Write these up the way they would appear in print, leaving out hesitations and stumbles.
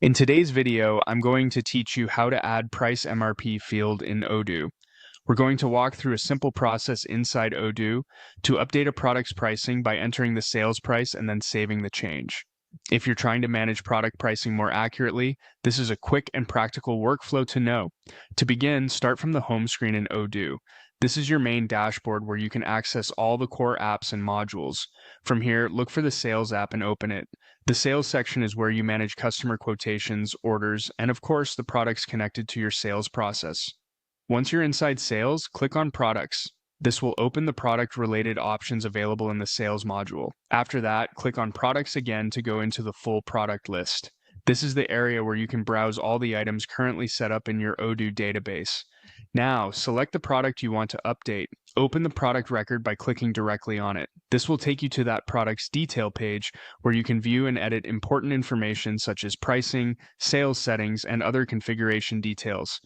In today's video, I'm going to teach you how to add price MRP field in Odoo. We're going to walk through a simple process inside Odoo to update a product's pricing by entering the sales price and then saving the change. If you're trying to manage product pricing more accurately, this is a quick and practical workflow to know. To begin, start from the home screen in Odoo. This is your main dashboard where you can access all the core apps and modules. From here, look for the Sales app and open it. The sales section is where you manage customer quotations, orders, and of course, the products connected to your sales process. Once you're inside sales, click on products. This will open the product-related options available in the sales module. After that, click on products again to go into the full product list. This is the area where you can browse all the items currently set up in your Odoo database. Now, select the product you want to update. Open the product record by clicking directly on it. This will take you to that product's detail page where you can view and edit important information such as pricing, sales settings, and other configuration details.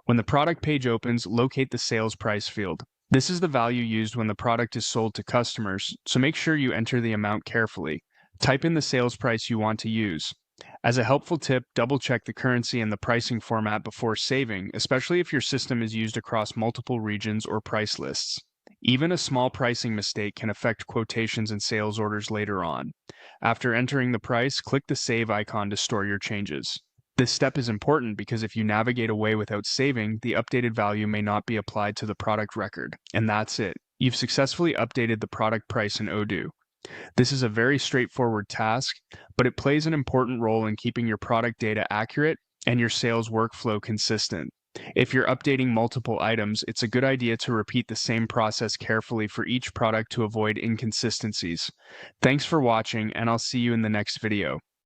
When the product page opens, locate the sales price field. This is the value used when the product is sold to customers, so make sure you enter the amount carefully. Type in the sales price you want to use. As a helpful tip, double-check the currency and the pricing format before saving, especially if your system is used across multiple regions or price lists. Even a small pricing mistake can affect quotations and sales orders later on. After entering the price, click the Save icon to store your changes. This step is important because if you navigate away without saving, the updated value may not be applied to the product record. And that's it. You've successfully updated the product price in Odoo. This is a very straightforward task, but it plays an important role in keeping your product data accurate and your sales workflow consistent. If you're updating multiple items, it's a good idea to repeat the same process carefully for each product to avoid inconsistencies. Thanks for watching, and I'll see you in the next video.